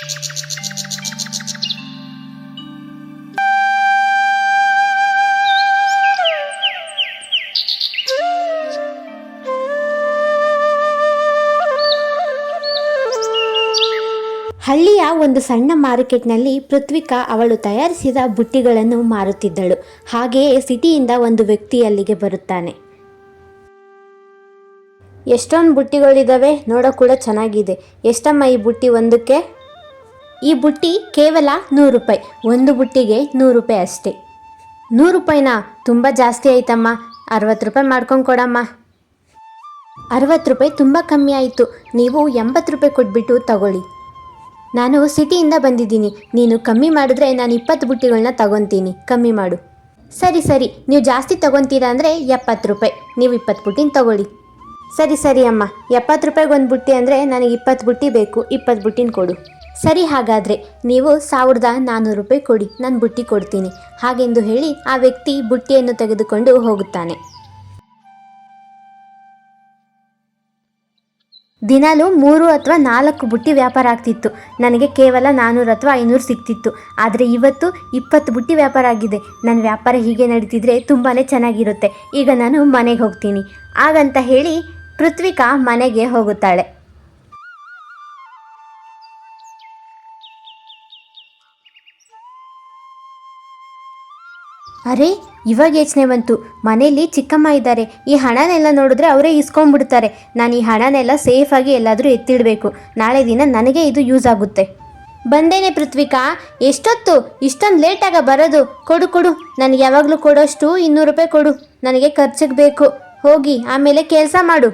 ಹಳ್ಳಿಯ ಒಂದು ಸಣ್ಣ ಮಾರ್ಕೆಟ್ನಲ್ಲಿ ಪೃಥ್ವಿಕಾ ಅವಳು ತಯಾರಿಸಿದ ಬುಟ್ಟಿಗಳನ್ನು ಮಾರುತ್ತಿದ್ದಳು. ಹಾಗೆಯೇ ಸಿಟಿಯಿಂದ ಒಂದು ವ್ಯಕ್ತಿ ಅಲ್ಲಿಗೆ ಬರುತ್ತಾನೆ. ಎಷ್ಟೊಂದು ಬುಟ್ಟಿಗಳಿದ್ದಾವೆ, ನೋಡೋ ಕೂಡ ಚೆನ್ನಾಗಿದೆ. ಎಷ್ಟಮ್ಮ ಈ ಬುಟ್ಟಿ ಒಂದಕ್ಕೆ? ಈ ಬುಟ್ಟಿ ಕೇವಲ 100 ರೂಪಾಯಿ. ಒಂದು ಬುಟ್ಟಿಗೆ 100 ರೂಪಾಯಿ ಅಷ್ಟೇ. 100 ರೂಪಾಯಿನಾ? ತುಂಬ ಜಾಸ್ತಿ ಆಯ್ತಮ್ಮ. 60 ರೂಪಾಯಿ ಮಾಡ್ಕೊಂಡು ಕೊಡಮ್ಮ. 60 ರೂಪಾಯಿ ತುಂಬ ಕಮ್ಮಿ ಆಯಿತು. ನೀವು 80 ರೂಪಾಯಿ ಕೊಟ್ಬಿಟ್ಟು ತಗೊಳ್ಳಿ. ನಾನು ಸಿಟಿಯಿಂದ ಬಂದಿದ್ದೀನಿ. ನೀನು ಕಮ್ಮಿ ಮಾಡಿದ್ರೆ ನಾನು 20 ಬುಟ್ಟಿಗಳನ್ನ ತಗೊತೀನಿ. ಕಮ್ಮಿ ಮಾಡು. ಸರಿ, ನೀವು ಜಾಸ್ತಿ ತಗೊತೀರಾ ಅಂದರೆ 70 ರೂಪಾಯಿ. ನೀವು 20 ಬುಟ್ಟಿನ ತಗೊಳ್ಳಿ. ಸರಿ ಅಮ್ಮ, 70 ರೂಪಾಯಿಗೆ ಒಂದು ಬುಟ್ಟಿ ಅಂದರೆ ನನಗೆ 20 ಬುಟ್ಟಿ ಬೇಕು. 20 ಬುಟ್ಟಿನ ಕೊಡು. ಸರಿ, ಹಾಗಾದರೆ ನೀವು 1400 ರೂಪಾಯಿ ಕೊಡಿ, ನಾನು ಬುಟ್ಟಿ ಕೊಡ್ತೀನಿ. ಹಾಗೆಂದು ಹೇಳಿ ಆ ವ್ಯಕ್ತಿ ಬುಟ್ಟಿಯನ್ನು ತೆಗೆದುಕೊಂಡು ಹೋಗುತ್ತಾನೆ. ದಿನಾಲೂ 3 ಅಥವಾ 4 ಬುಟ್ಟಿ ವ್ಯಾಪಾರ ಆಗ್ತಿತ್ತು. ನನಗೆ ಕೇವಲ 400 ಅಥವಾ 500 ಸಿಗ್ತಿತ್ತು. ಆದರೆ ಇವತ್ತು 20 ಬುಟ್ಟಿ ವ್ಯಾಪಾರ ಆಗಿದೆ. ನನ್ನ ವ್ಯಾಪಾರ ಹೀಗೆ ನಡೀತಿದ್ರೆ ತುಂಬಾ ಚೆನ್ನಾಗಿರುತ್ತೆ. ಈಗ ನಾನು ಮನೆಗೆ ಹೋಗ್ತೀನಿ. ಹಾಗಂತ ಹೇಳಿ ಪೃಥ್ವಿಕಾ ಮನೆಗೆ ಹೋಗುತ್ತಾಳೆ. ಅರೆ, ಇವಾಗ ಯೋಚನೆ ಬಂತು. ಮನೆಯಲ್ಲಿ ಚಿಕ್ಕಮ್ಮ ಇದ್ದಾರೆ. ಈ ಹಣನೆಲ್ಲ ನೋಡಿದ್ರೆ ಅವರೇ ಇಸ್ಕೊಂಡ್ಬಿಡ್ತಾರೆ. ನಾನು ಈ ಹಣನೆಲ್ಲ ಸೇಫಾಗಿ ಎಲ್ಲಾದರೂ ಎತ್ತಿಡಬೇಕು. ನಾಳೆ ದಿನ ನನಗೆ ಇದು ಯೂಸ್ ಆಗುತ್ತೆ. ಬಂದೇನೆ ಪೃಥ್ವಿಕಾ. ಎಷ್ಟೊತ್ತು? ಇಷ್ಟೊಂದು ಲೇಟಾಗ ಬರೋದು? ಕೊಡು. ನನಗೆ ಯಾವಾಗಲೂ ಕೊಡೋಷ್ಟು 200 ರೂಪಾಯಿ ಕೊಡು. ನನಗೆ ಖರ್ಚಿಗೆ ಬೇಕು. ಹೋಗಿ ಆಮೇಲೆ ಕೆಲಸ ಮಾಡು.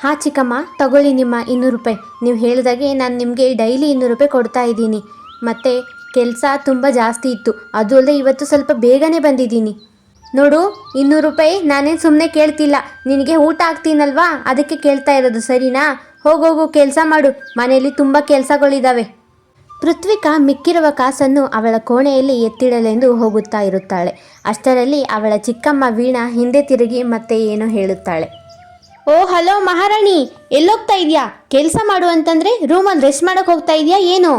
ಹಾಂ ಚಿಕ್ಕಮ್ಮ, ತಗೊಳ್ಳಿ ನಿಮ್ಮ 200 ರೂಪಾಯಿ. ನೀವು ಹೇಳಿದಾಗೆ ನಾನು ನಿಮಗೆ ಡೈಲಿ 200 ರೂಪಾಯಿ ಕೊಡ್ತಾ ಇದ್ದೀನಿ. ಮತ್ತು ಕೆಲಸ ತುಂಬ ಜಾಸ್ತಿ ಇತ್ತು. ಅದು ಅಲ್ಲದೆ ಇವತ್ತು ಸ್ವಲ್ಪ ಬೇಗನೆ ಬಂದಿದ್ದೀನಿ. ನೋಡು, 200 ರೂಪಾಯಿ ನಾನೇನು ಸುಮ್ಮನೆ ಕೇಳ್ತಿಲ್ಲ. ನಿನಗೆ ಊಟ ಹಾಕ್ತೀನಲ್ವಾ, ಅದಕ್ಕೆ ಕೇಳ್ತಾ ಇರೋದು. ಸರಿನಾ? ಹೋಗೋಗು, ಕೆಲಸ ಮಾಡು. ಮನೆಯಲ್ಲಿ ತುಂಬ ಕೆಲಸಗಳಿದ್ದಾವೆ. ಪೃಥ್ವಿಕಾ ಮಿಕ್ಕಿರುವ ಕಾಸನ್ನು ಅವಳ ಕೋಣೆಯಲ್ಲಿ ಎತ್ತಿಡಲೆಂದು ಹೋಗುತ್ತಾ ಇರುತ್ತಾಳೆ. ಅಷ್ಟರಲ್ಲಿ ಅವಳ ಚಿಕ್ಕಮ್ಮ ವೀಣಾ ಹಿಂದೆ ತಿರುಗಿ ಮತ್ತೆ ಏನೋ ಹೇಳುತ್ತಾಳೆ. ಓ ಹಲೋ ಮಹಾರಾಣಿ, ಎಲ್ಲೋಗ್ತಾ ಇದೆಯಾ? ಕೆಲಸ ಮಾಡು ಅಂತಂದರೆ ರೂಮಲ್ಲಿ ರೆಸ್ಟ್ ಮಾಡೋಕ್ಕೆ ಹೋಗ್ತಾ ಇದೆಯಾ ಏನು?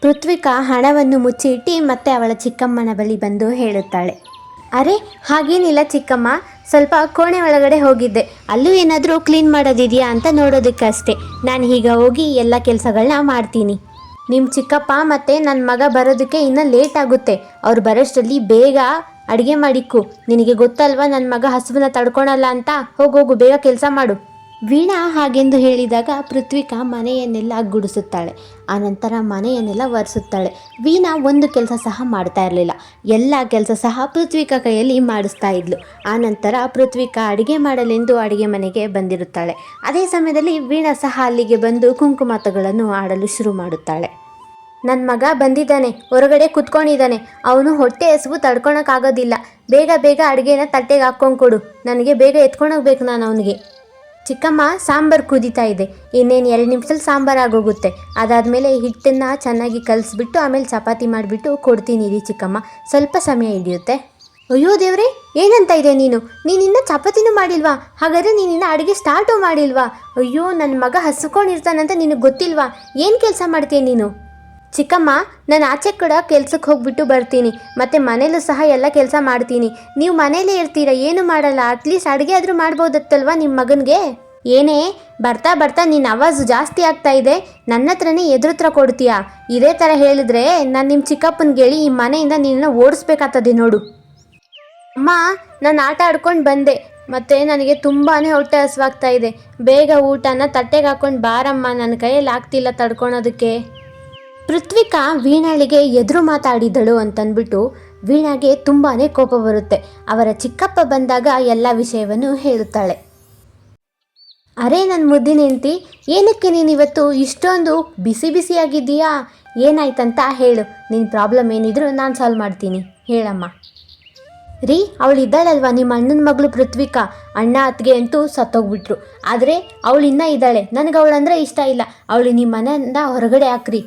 ಪೃಥ್ವಿಕಾ ಹಣವನ್ನು ಮುಚ್ಚಿ ಇಟ್ಟು ಮತ್ತೆ ಅವಳ ಚಿಕ್ಕಮ್ಮನ ಬಳಿ ಬಂದು ಹೇಳುತ್ತಾಳೆ. ಅರೆ, ಹಾಗೇನಿಲ್ಲ ಚಿಕ್ಕಮ್ಮ, ಸ್ವಲ್ಪ ಕೋಣೆ ಒಳಗಡೆ ಹೋಗಿದ್ದೆ. ಅಲ್ಲೂ ಏನಾದರೂ ಕ್ಲೀನ್ ಮಾಡೋದಿದೆಯಾ ಅಂತ ನೋಡೋದಕ್ಕೆ ಅಷ್ಟೇ. ನಾನು ಈಗ ಹೋಗಿ ಎಲ್ಲ ಕೆಲಸಗಳನ್ನ ಮಾಡ್ತೀನಿ. ನಿಮ್ಮ ಚಿಕ್ಕಪ್ಪ ಮತ್ತು ನನ್ನ ಮಗ ಬರೋದಕ್ಕೆ ಇನ್ನೂ ಲೇಟ್ ಆಗುತ್ತೆ. ಅವ್ರು ಬರೋಷ್ಟರಲ್ಲಿ ಬೇಗ ಅಡುಗೆ ಮಾಡಿಕ್ಕು. ನಿನಗೆ ಗೊತ್ತಲ್ವಾ ನನ್ನ ಮಗ ಹಸುವನ್ನ ತಡ್ಕೊಳಲ್ಲ ಅಂತ. ಹೋಗೋಗು, ಬೇಗ ಕೆಲಸ ಮಾಡು. ವೀಣಾ ಹಾಗೆಂದು ಹೇಳಿದಾಗ ಪೃಥ್ವಿಕಾ ಮನೆಯನ್ನೆಲ್ಲ ಗುಡಿಸುತ್ತಾಳೆ. ಆನಂತರ ಮನೆಯನ್ನೆಲ್ಲ ಒರೆಸುತ್ತಾಳೆ. ವೀಣಾ ಒಂದು ಕೆಲಸ ಸಹ ಮಾಡ್ತಾ ಇರಲಿಲ್ಲ. ಎಲ್ಲ ಕೆಲಸ ಸಹ ಪೃಥ್ವಿಕಾ ಕೈಯಲ್ಲಿ ಮಾಡಿಸ್ತಾ ಇದ್ಲು. ಆನಂತರ ಪೃಥ್ವಿಕಾ ಅಡುಗೆ ಮಾಡಲೆಂದು ಅಡುಗೆ ಮನೆಗೆ ಬಂದಿರುತ್ತಾಳೆ. ಅದೇ ಸಮಯದಲ್ಲಿ ವೀಣಾ ಸಹ ಅಲ್ಲಿಗೆ ಬಂದು ಕುಂಕುಮಾತಗಳನ್ನು ಆಡಲು ಶುರು ಮಾಡುತ್ತಾಳೆ. ನನ್ನ ಮಗ ಬಂದಿದ್ದಾನೆ, ಹೊರಗಡೆ ಕುತ್ಕೊಂಡಿದ್ದಾನೆ. ಅವನು ಹೊಟ್ಟೆ ಹಸಿವು ತಡ್ಕೊಳಕ್ಕಾಗೋದಿಲ್ಲ. ಬೇಗ ಅಡುಗೆನ ತಟ್ಟೆಗೆ ಹಾಕ್ಕೊಂಡು ಕೊಡು. ನನಗೆ ಬೇಗ ಎತ್ಕೊಂಡೋಗ್ಬೇಕು ನಾನು ಅವನಿಗೆ. ಚಿಕ್ಕಮ್ಮ, ಸಾಂಬಾರು ಕುದೀತಾ ಇದೆ. ಇನ್ನೇನು 2 ನಿಮಿಷದಲ್ಲಿ ಸಾಂಬಾರು ಆಗೋಗುತ್ತೆ. ಅದಾದಮೇಲೆ ಹಿಟ್ಟನ್ನು ಚೆನ್ನಾಗಿ ಕಲಿಸ್ಬಿಟ್ಟು ಆಮೇಲೆ ಚಪಾತಿ ಮಾಡಿಬಿಟ್ಟು ಕೊಡ್ತೀನಿ ರೀ ಚಿಕ್ಕಮ್ಮ. ಸ್ವಲ್ಪ ಸಮಯ ಹಿಡಿಯುತ್ತೆ. ಅಯ್ಯೋ ದೇವ್ರೆ, ಏನಂತ ಇದೆ ನೀನು ಇನ್ನೂ ಚಪಾತಿನೂ ಮಾಡಿಲ್ವಾ? ಹಾಗಾದರೆ ನೀನಿನ್ನು ಅಡುಗೆ ಸ್ಟಾರ್ಟು ಮಾಡಿಲ್ವಾ? ಅಯ್ಯೋ, ನನ್ನ ಮಗ ಹಸ್ಕೊಂಡಿರ್ತಾನಂತ ನಿನಗೆ ಗೊತ್ತಿಲ್ವಾ? ಏನು ಕೆಲಸ ಮಾಡ್ತೀಯ ನೀನು? ಚಿಕ್ಕಮ್ಮ, ನಾನು ಆಚೆ ಕೂಡ ಕೆಲ್ಸಕ್ಕೆ ಹೋಗ್ಬಿಟ್ಟು ಬರ್ತೀನಿ. ಮತ್ತು ಮನೇಲೂ ಸಹ ಎಲ್ಲ ಕೆಲಸ ಮಾಡ್ತೀನಿ. ನೀವು ಮನೇಲೇ ಇರ್ತೀರ, ಏನು ಮಾಡಲ್ಲ. ಅಟ್ಲೀಸ್ಟ್ ಅಡುಗೆ ಆದರೂ ಮಾಡ್ಬೋದತ್ತಲ್ವ ನಿಮ್ಮ ಮಗನಿಗೆ? ಏನೇ, ಬರ್ತಾ ನಿನ್ನ ಆವಾಜು ಜಾಸ್ತಿ ಆಗ್ತಾ ಇದೆ. ನನ್ನ ಹತ್ರನೇ ಎದುರುತ್ರ ಕೊಡ್ತೀಯಾ? ಇದೇ ಥರ ಹೇಳಿದ್ರೆ ನಾನು ನಿಮ್ಮ ಚಿಕ್ಕಪ್ಪನಿಗೆ ಹೇಳಿ ಈ ಮನೆಯಿಂದ ನಿನ್ನನ್ನು ಓಡಿಸ್ಬೇಕಾಗ್ತದೆ ನೋಡು. ಅಮ್ಮ, ನಾನು ಆಟ ಆಡ್ಕೊಂಡು ಬಂದೆ. ಮತ್ತು ನನಗೆ ತುಂಬಾ ಹೊಟ್ಟೆ ಹಸಿವಾಗ್ತಾ ಇದೆ. ಬೇಗ ಊಟನ ತಟ್ಟೆಗೆ ಹಾಕ್ಕೊಂಡು ಬಾರಮ್ಮ, ನನ್ನ ಕೈಯಲ್ಲಿ ಆಗ್ತಿಲ್ಲ ತಡ್ಕೊಳೋದಕ್ಕೆ. ಪೃಥ್ವಿಕಾ ವೀಣಾಳಿಗೆ ಎದುರು ಮಾತಾಡಿದಳು ಅಂತಂದ್ಬಿಟ್ಟು ವೀಣಾಗೆ ತುಂಬಾ ಕೋಪ ಬರುತ್ತೆ. ಅವರ ಚಿಕ್ಕಪ್ಪ ಬಂದಾಗ ಎಲ್ಲ ವಿಷಯವನ್ನು ಹೇಳುತ್ತಾಳೆ. ಅರೆ ನನ್ನ ಮುದ್ದಿನ ಹೆಂಡತಿ, ಏನಕ್ಕೆ ನೀನು ಇವತ್ತು ಇಷ್ಟೊಂದು ಬಿಸಿಯಾಗಿದ್ದೀಯಾ? ಏನಾಯ್ತಂತ ಹೇಳು. ನಿನ್ನ ಪ್ರಾಬ್ಲಮ್ ಏನಿದ್ರು ನಾನು ಸಾಲ್ವ್ ಮಾಡ್ತೀನಿ. ಹೇಳಮ್ಮ. ರೀ, ಅವಳು ಇದ್ದಾಳಲ್ವ ನಿಮ್ಮ ಅಣ್ಣನ ಮಗಳು ಪೃಥ್ವಿಕಾ. ಅಣ್ಣ ಅತ್ತಿಗೆ ಅಂತೂ ಸತ್ತೋಗ್ಬಿಟ್ರು. ಆದರೆ ಅವಳು ಇನ್ನೂ ಇದ್ದಾಳೆ. ನನಗೆ ಅವಳಂದರೆ ಇಷ್ಟ ಇಲ್ಲ. ಅವಳು ನಿಮ್ಮ ಮನೆಯಿಂದ ಹೊರಗಡೆ ಹಾಕ್ರಿ.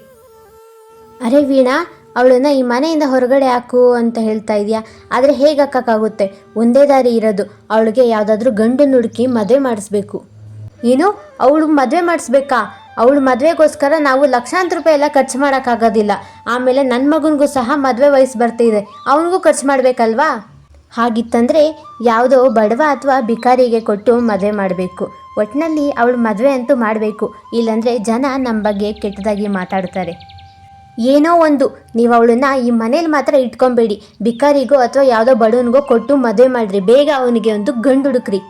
ಅರೆ ವೀಣಾ, ಅವಳನ್ನು ಈ ಮನೆಯಿಂದ ಹೊರಗಡೆ ಹಾಕು ಅಂತ ಹೇಳ್ತಾ ಇದೆಯಾ? ಆದರೆ ಹೇಗೆ ಹಾಕೋಕ್ಕಾಗುತ್ತೆ? ಒಂದೇ ದಾರಿ ಇರೋದು. ಅವಳಿಗೆ ಯಾವುದಾದ್ರೂ ಗಂಡನ್ನು ಹುಡುಕಿ ಮದುವೆ ಮಾಡಿಸ್ಬೇಕು. ಏನು, ಅವಳು ಮದುವೆ ಮಾಡಿಸ್ಬೇಕಾ? ಅವಳ ಮದುವೆಗೋಸ್ಕರ ನಾವು ಲಕ್ಷಾಂತರ ರೂಪಾಯಿ ಎಲ್ಲ ಖರ್ಚು ಮಾಡೋಕ್ಕಾಗೋದಿಲ್ಲ. ಆಮೇಲೆ ನನ್ನ ಮಗನಿಗೂ ಸಹ ಮದುವೆ ವಯಸ್ಸು ಬರ್ತಿದೆ, ಅವನಿಗೂ ಖರ್ಚು ಮಾಡಬೇಕಲ್ವಾ? ಹಾಗಿತ್ತಂದರೆ ಯಾವುದೋ ಬಡವ ಅಥವಾ ಬಿಕಾರಿಗೆ ಕೊಟ್ಟು ಮದುವೆ ಮಾಡಬೇಕು. ಒಟ್ಟಿನಲ್ಲಿ ಅವಳು ಮದುವೆ ಅಂತೂ ಮಾಡಬೇಕು, ಇಲ್ಲಾಂದರೆ ಜನ ನಮ್ಮ ಬಗ್ಗೆ ಕೆಟ್ಟದಾಗಿ ಮಾತಾಡ್ತಾರೆ. ಏನೋ ಒಂದು, ನೀವು ಅವಳನ್ನ ಈ ಮನೇಲಿ ಮಾತ್ರ ಇಟ್ಕೊಬೇಡಿ. ಬಿಕಾರಿಗೋ ಅಥವಾ ಯಾವುದೋ ಬಡವನಿಗೋ ಕೊಟ್ಟು ಮದುವೆ ಮಾಡಿರಿ. ಬೇಗ ಅವನಿಗೆ ಒಂದು ಗಂಡು ಹುಡುಕ್ರಿ.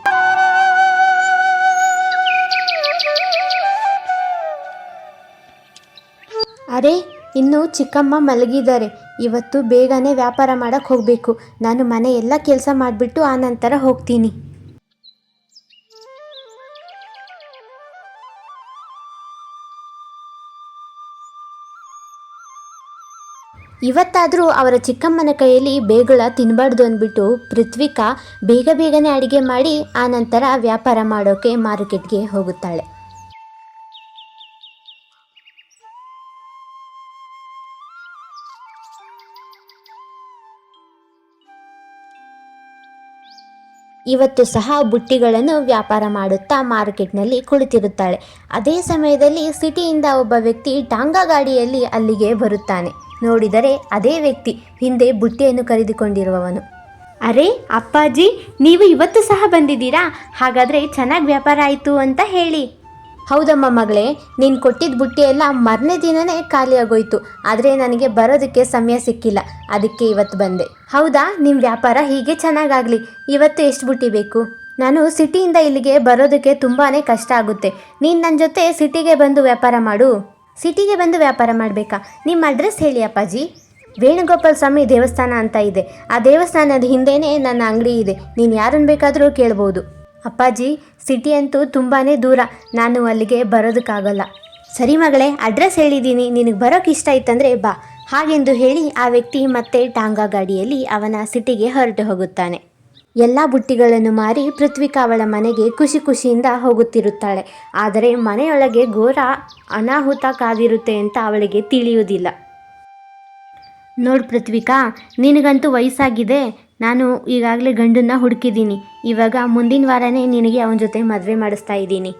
ಅರೆ, ಇನ್ನು ಚಿಕ್ಕಮ್ಮ ಮಲಗಿದ್ದಾರೆ. ಇವತ್ತು ಬೇಗನೆ ವ್ಯಾಪಾರ ಮಾಡೋಕ್ಕೆ ಹೋಗಬೇಕು. ನಾನು ಮನೆ ಎಲ್ಲ ಕೆಲಸ ಮಾಡಿಬಿಟ್ಟು ಆನಂತರ ಹೋಗ್ತೀನಿ. ಇವತ್ತಾದರೂ ಅವರ ಚಿಕ್ಕಮ್ಮನ ಕೈಯಲ್ಲಿ ಬೇಗುಳ ತಿನ್ನಬಾರ್ದು ಅಂದ್ಬಿಟ್ಟು ಪೃಥ್ವಿಕಾ ಬೇಗನೆ ಅಡುಗೆ ಮಾಡಿ ಆನಂತರ ವ್ಯಾಪಾರ ಮಾಡೋಕ್ಕೆ ಮಾರುಕಟ್ಟೆಗೆ ಹೋಗುತ್ತಾಳೆ. ಇವತ್ತು ಸಹ ಬುಟ್ಟಿಗಳನ್ನು ವ್ಯಾಪಾರ ಮಾಡುತ್ತಾ ಮಾರ್ಕೆಟ್ನಲ್ಲಿ ಕುಳಿತಿರುತ್ತಾಳೆ. ಅದೇ ಸಮಯದಲ್ಲಿ ಸಿಟಿಯಿಂದ ಒಬ್ಬ ವ್ಯಕ್ತಿ ಟಾಂಗಾ ಗಾಡಿಯಲ್ಲಿ ಅಲ್ಲಿಗೆ ಬರುತ್ತಾನೆ. ನೋಡಿದರೆ ಅದೇ ವ್ಯಕ್ತಿ, ಹಿಂದೆ ಬುಟ್ಟಿಯನ್ನು ಕರೆದುಕೊಂಡಿರುವವನು. ಅರೆ ಅಪ್ಪಾಜಿ, ನೀವು ಇವತ್ತು ಸಹ ಬಂದಿದ್ದೀರಾ? ಹಾಗಾದರೆ ಚೆನ್ನಾಗಿ ವ್ಯಾಪಾರ ಆಯಿತು ಅಂತ ಹೇಳಿ. ಹೌದಮ್ಮ ಮಗಳೇ, ನೀನು ಕೊಟ್ಟಿದ್ದ ಬುಟ್ಟಿ ಎಲ್ಲ ಮರನೇ ದಿನವೇ ಖಾಲಿಯಾಗೋಯ್ತು. ಆದರೆ ನನಗೆ ಬರೋದಕ್ಕೆ ಸಮಯ ಸಿಕ್ಕಿಲ್ಲ, ಅದಕ್ಕೆ ಇವತ್ತು ಬಂದೆ. ಹೌದಾ, ನಿಮ್ಮ ವ್ಯಾಪಾರ ಹೀಗೆ ಚೆನ್ನಾಗಾಗಲಿ. ಇವತ್ತು ಎಷ್ಟು ಬುಟ್ಟಿ ಬೇಕು? ನಾನು ಸಿಟಿಯಿಂದ ಇಲ್ಲಿಗೆ ಬರೋದಕ್ಕೆ ತುಂಬಾ ಕಷ್ಟ ಆಗುತ್ತೆ. ನೀನು ನನ್ನ ಜೊತೆ ಸಿಟಿಗೆ ಬಂದು ವ್ಯಾಪಾರ ಮಾಡು. ಸಿಟಿಗೆ ಬಂದು ವ್ಯಾಪಾರ ಮಾಡಬೇಕಾ? ನಿಮ್ಮ ಅಡ್ರೆಸ್ ಹೇಳಿ ಅಪ್ಪಾಜಿ. ವೇಣುಗೋಪಾಲ ಸ್ವಾಮಿ ದೇವಸ್ಥಾನ ಅಂತ ಇದೆ. ಆ ದೇವಸ್ಥಾನದ ಹಿಂದೆಯೇ ನನ್ನ ಅಂಗಡಿ ಇದೆ. ನೀನು ಯಾರನ್ನು ಬೇಕಾದರೂ ಕೇಳ್ಬೋದು. ಅಪ್ಪಾಜಿ, ಸಿಟಿ ಅಂತೂ ತುಂಬಾ ದೂರ, ನಾನು ಅಲ್ಲಿಗೆ ಬರೋದಕ್ಕಾಗಲ್ಲ. ಸರಿ ಮಗಳೇ, ಅಡ್ರೆಸ್ ಹೇಳಿದ್ದೀನಿ, ನಿನಗೆ ಬರೋಕ್ಕೆ ಇಷ್ಟ ಇತ್ತಂದರೆ ಬಾ. ಹಾಗೆಂದು ಹೇಳಿ ಆ ವ್ಯಕ್ತಿ ಮತ್ತೆ ಟಾಂಗಾ ಗಾಡಿಯಲ್ಲಿ ಅವನ ಸಿಟಿಗೆ ಹೊರಟು ಹೋಗುತ್ತಾನೆ. ಎಲ್ಲ ಬುಟ್ಟಿಗಳನ್ನು ಮಾರಿ ಪೃಥ್ವಿಕಾ ಅವಳ ಮನೆಗೆ ಖುಷಿಯಿಂದ ಹೋಗುತ್ತಿರುತ್ತಾಳೆ. ಆದರೆ ಮನೆಯೊಳಗೆ ಘೋರ ಅನಾಹುತ ಕಾದಿರುತ್ತೆ ಅಂತ ಅವಳಿಗೆ ತಿಳಿಯುವುದಿಲ್ಲ. ನೋಡು ಪೃಥ್ವಿಕಾ, ನಿನಗಂತೂ ವಯಸ್ಸಾಗಿದೆ. ನಾನು ಈಗಾಗಲೇ ಗಂಡನ್ನ ಹುಡುಕಿದ್ದೀನಿ. ಇವಾಗ ಮುಂದಿನ ವಾರನೇ ನಿನಗೆ ಅವನ ಜೊತೆ ಮದುವೆ ಮಾಡಿಸ್ತಾ ಇದ್ದೀನಿ.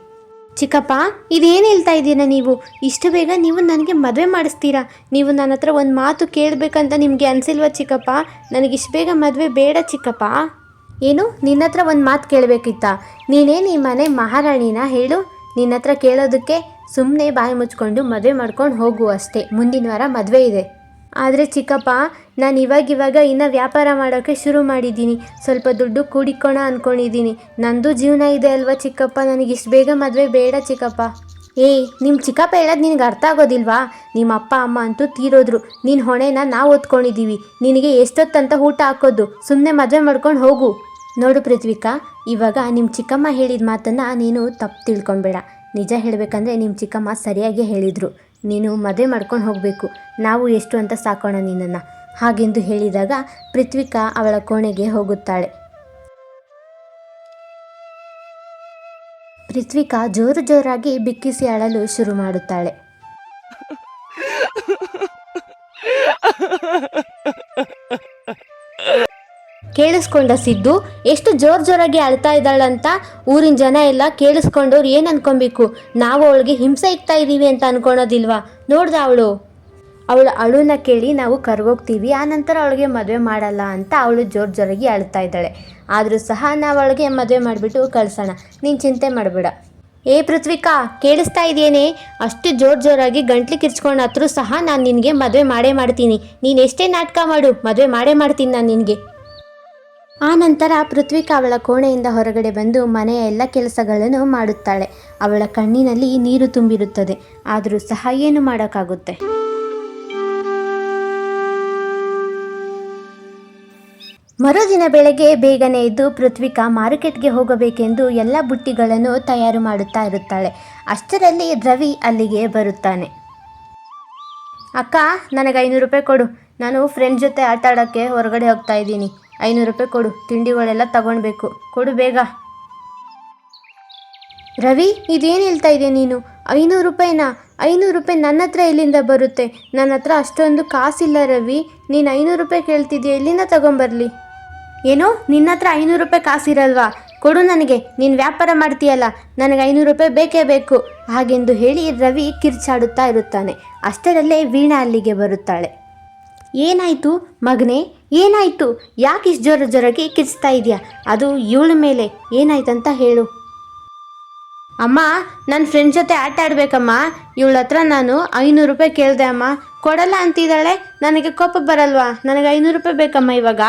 ಚಿಕ್ಕಪ್ಪ, ಇದೇನು ಹೇಳ್ತಾ ಇದ್ದೀರಾ ನೀವು? ಇಷ್ಟು ಬೇಗ ನೀವು ನನಗೆ ಮದುವೆ ಮಾಡಿಸ್ತೀರಾ? ನೀವು ನನ್ನ ಹತ್ರ ಒಂದು ಮಾತು ಕೇಳಬೇಕಂತ ನಿಮಗೆ ಅನಿಸಿಲ್ವ ಚಿಕ್ಕಪ್ಪ? ನನಗಿಷ್ಟು ಬೇಗ ಮದುವೆ ಬೇಡ ಚಿಕ್ಕಪ್ಪ. ಏನು, ನಿನ್ನ ಹತ್ರ ಒಂದು ಮಾತು ಕೇಳಬೇಕಿತ್ತಾ? ನೀನೇನು ಈ ಮನೆ ಮಹಾರಾಣಿನ ಹೇಳು? ನಿನ್ನ ಹತ್ರ ಕೇಳೋದಕ್ಕೆ ಸುಮ್ಮನೆ ಬಾಯಿ ಮುಚ್ಕೊಂಡು ಮದುವೆ ಮಾಡ್ಕೊಂಡು ಹೋಗು ಅಷ್ಟೇ. ಮುಂದಿನ ವಾರ ಮದುವೆ ಇದೆ. ಆದರೆ ಚಿಕ್ಕಪ್ಪ, ನಾನು ಇವಾಗ ಇನ್ನೂ ವ್ಯಾಪಾರ ಮಾಡೋಕ್ಕೆ ಶುರು ಮಾಡಿದ್ದೀನಿ. ಸ್ವಲ್ಪ ದುಡ್ಡು ಕೂಡಿಕೋಣ ಅಂದ್ಕೊಂಡಿದ್ದೀನಿ. ನಂದು ಜೀವನ ಇದೆ ಅಲ್ವಾ ಚಿಕ್ಕಪ್ಪ, ನನಗೆ ಇಷ್ಟು ಬೇಗ ಮದುವೆ ಬೇಡ ಚಿಕ್ಕಪ್ಪ. ನಿಮ್ಮ ಚಿಕ್ಕಪ್ಪ ಹೇಳೋದು ನಿನಗೆ ಅರ್ಥ ಆಗೋದಿಲ್ವಾ? ನಿಮ್ಮ ಅಪ್ಪ ಅಮ್ಮ ಅಂತೂ ತೀರೋದ್ರು. ನಿನ್ನ ಹೊಣೆನ ನಾವು ಹೊತ್ಕೊಂಡಿದ್ದೀವಿ. ನಿನಗೆ ಎಷ್ಟೊತ್ತಂತ ಊಟ ಹಾಕೋದು? ಸುಮ್ಮನೆ ಮದುವೆ ಮಾಡ್ಕೊಂಡು ಹೋಗು. ನೋಡು ಪೃಥ್ವಿಕಾ, ಇವಾಗ ನಿಮ್ಮ ಚಿಕ್ಕಮ್ಮ ಹೇಳಿದ ಮಾತನ್ನು ನೀನು ತಪ್ಪು ತಿಳ್ಕೊಬೇಡ. ನಿಜ ಹೇಳಬೇಕಂದ್ರೆ ನಿಮ್ಮ ಚಿಕ್ಕಮ್ಮ ಸರಿಯಾಗಿ ಹೇಳಿದರು. ನೀನು ಮದುವೆ ಮಾಡ್ಕೊಂಡು ಹೋಗಬೇಕು. ನಾವು ಎಷ್ಟು ಅಂತ ಸಾಕೋಣ ನಿನ್ನನ್ನು. ಹಾಗೆಂದು ಹೇಳಿದಾಗ ಪೃಥ್ವಿಕಾ ಅವಳ ಕೋಣೆಗೆ ಹೋಗುತ್ತಾಳೆ. ಪೃಥ್ವಿಕಾ ಜೋರಾಗಿ ಬಿಕ್ಕಿಸಿ ಅಳಲು ಶುರು ಮಾಡುತ್ತಾಳೆ. ಕೇಳಿಸ್ಕೊಂಡ ಸಿದ್ದು ಎಷ್ಟು ಜೋರಾಗಿ ಅಳ್ತಾ ಇದ್ದಾಳಂತ ಊರಿನ ಜನ ಎಲ್ಲ ಕೇಳಿಸ್ಕೊಂಡವ್ರು ಏನು ಅನ್ಕೊಬೇಕು? ನಾವು ಅವಳಿಗೆ ಹಿಂಸೆ ಇಕ್ತಾ ಇದ್ದೀವಿ ಅಂತ ಅನ್ಕೊಳೋದಿಲ್ವಾ? ನೋಡ್ದ ಅವಳ ಅಳುನ ಕೇಳಿ ನಾವು ಕರ್ಗೋಗ್ತೀವಿ, ಆನಂತರ ಅವಳಿಗೆ ಮದುವೆ ಮಾಡಲ್ಲ ಅಂತ ಅವಳು ಜೋರಾಗಿ ಅಳ್ತಾ ಇದ್ದಾಳೆ. ಆದರೂ ಸಹ ನಾವು ಅವಳಿಗೆ ಮದುವೆ ಮಾಡಿಬಿಟ್ಟು ಕಳ್ಸೋಣ, ನೀನು ಚಿಂತೆ ಮಾಡಬೇಡ. ಪೃಥ್ವಿಕಾ, ಕೇಳಿಸ್ತಾ ಇದೆಯೇನೆ? ಅಷ್ಟು ಜೋರಾಗಿ ಗಂಟ್ಲು ಕಿರ್ಚ್ಕೊಂಡು ಹತ್ರೂ ಸಹ ನಾನು ನಿನಗೆ ಮದುವೆ ಮಾಡೇ ಮಾಡ್ತೀನಿ. ನೀನು ಎಷ್ಟೇ ನಾಟಕ ಮಾಡು, ಮದುವೆ ಮಾಡೇ ಮಾಡ್ತೀನಿ ನಾನು ನಿನಗೆ. ಆ ನಂತರ ಪೃಥ್ವಿಕಾ ಅವಳ ಕೋಣೆಯಿಂದ ಹೊರಗಡೆ ಬಂದು ಮನೆಯ ಎಲ್ಲ ಕೆಲಸಗಳನ್ನು ಮಾಡುತ್ತಾಳೆ. ಅವಳ ಕಣ್ಣಿನಲ್ಲಿ ನೀರು ತುಂಬಿರುತ್ತದೆ. ಆದರೂ ಸಹ ಏನು ಮಾಡೋಕ್ಕಾಗುತ್ತೆ? ಮರುದಿನ ಬೆಳಗ್ಗೆ ಬೇಗನೆ ಎದ್ದು ಪೃಥ್ವಿಕಾ ಮಾರ್ಕೆಟ್ಗೆ ಹೋಗಬೇಕೆಂದು ಎಲ್ಲ ಬುಟ್ಟಿಗಳನ್ನು ತಯಾರು ಮಾಡುತ್ತಾ ಇರುತ್ತಾಳೆ. ಅಷ್ಟರಲ್ಲಿ ರವಿ ಅಲ್ಲಿಗೆ ಬರುತ್ತಾನೆ. ಅಕ್ಕ, ನನಗೆ 500 ರೂಪಾಯಿ ಕೊಡು. ನಾನು ಫ್ರೆಂಡ್ ಜೊತೆ ಆಟ ಆಡೋಕ್ಕೆ ಹೊರಗಡೆ ಹೋಗ್ತಾ ಇದ್ದೀನಿ. 500 ರೂಪಾಯಿ ಕೊಡು, ತಿಂಡಿಗಳೆಲ್ಲ ತಗೊಳ್ಬೇಕು, ಕೊಡು ಬೇಗ. ರವಿ, ಇದೇನು ಹೇಳ್ತಾ ಇದೆಯಾ ನೀನು? 500 ರೂಪಾಯಿನಾ? 500 ರೂಪಾಯಿ ನನ್ನ ಹತ್ರ ಎಲ್ಲಿಂದ ಬರುತ್ತೆ? ನನ್ನ ಹತ್ರ ಅಷ್ಟೊಂದು ಕಾಸಿಲ್ಲ ರವಿ. ನೀನು 500 ರೂಪಾಯಿ ಕೇಳ್ತಿದ್ದೀಯ, ಎಲ್ಲಿಂದ ತಗೊಂಬರಲಿ? ಏನೋ, ನಿನ್ನ ಹತ್ರ 500 ರೂಪಾಯಿ ಕಾಸಿರಲ್ವಾ? ಕೊಡು ನನಗೆ, ನೀನು ವ್ಯಾಪಾರ ಮಾಡ್ತೀಯಲ್ಲ, ನನಗೆ 500 ರೂಪಾಯಿ ಬೇಕೇ ಬೇಕು ಹಾಗೆಂದು ಹೇಳಿ ರವಿ ಕಿರ್ಚಾಡುತ್ತಾ ಇರುತ್ತಾನೆ. ಅಷ್ಟರಲ್ಲೇ ವೀಣಾ ಅಲ್ಲಿಗೆ ಬರುತ್ತಾಳೆ. ಏನಾಯಿತು ಮಗನೇ, ಏನಾಯಿತು? ಯಾಕೆ ಇಷ್ಟು ಜೋರಾಗಿ ಕಿರ್ಚ್ತಾ ಇದೆಯಾ? ಅದು ಇವಳ ಮೇಲೆ ಏನಾಯ್ತಂತ ಹೇಳು. ಅಮ್ಮ, ನನ್ನ ಫ್ರೆಂಡ್ ಜೊತೆ ಆಟ ಆಡಬೇಕಮ್ಮ. ಇವಳ ಹತ್ರ ನಾನು 500 ರೂಪಾಯಿ ಕೇಳಿದೆ ಅಮ್ಮ, ಕೊಡಲ್ಲ ಅಂತಿದ್ದಾಳೆ. ನನಗೆ ಕೋಪ ಬರಲ್ವಾ? ನನಗೆ 500 ರೂಪಾಯಿ ಬೇಕಮ್ಮ ಇವಾಗ.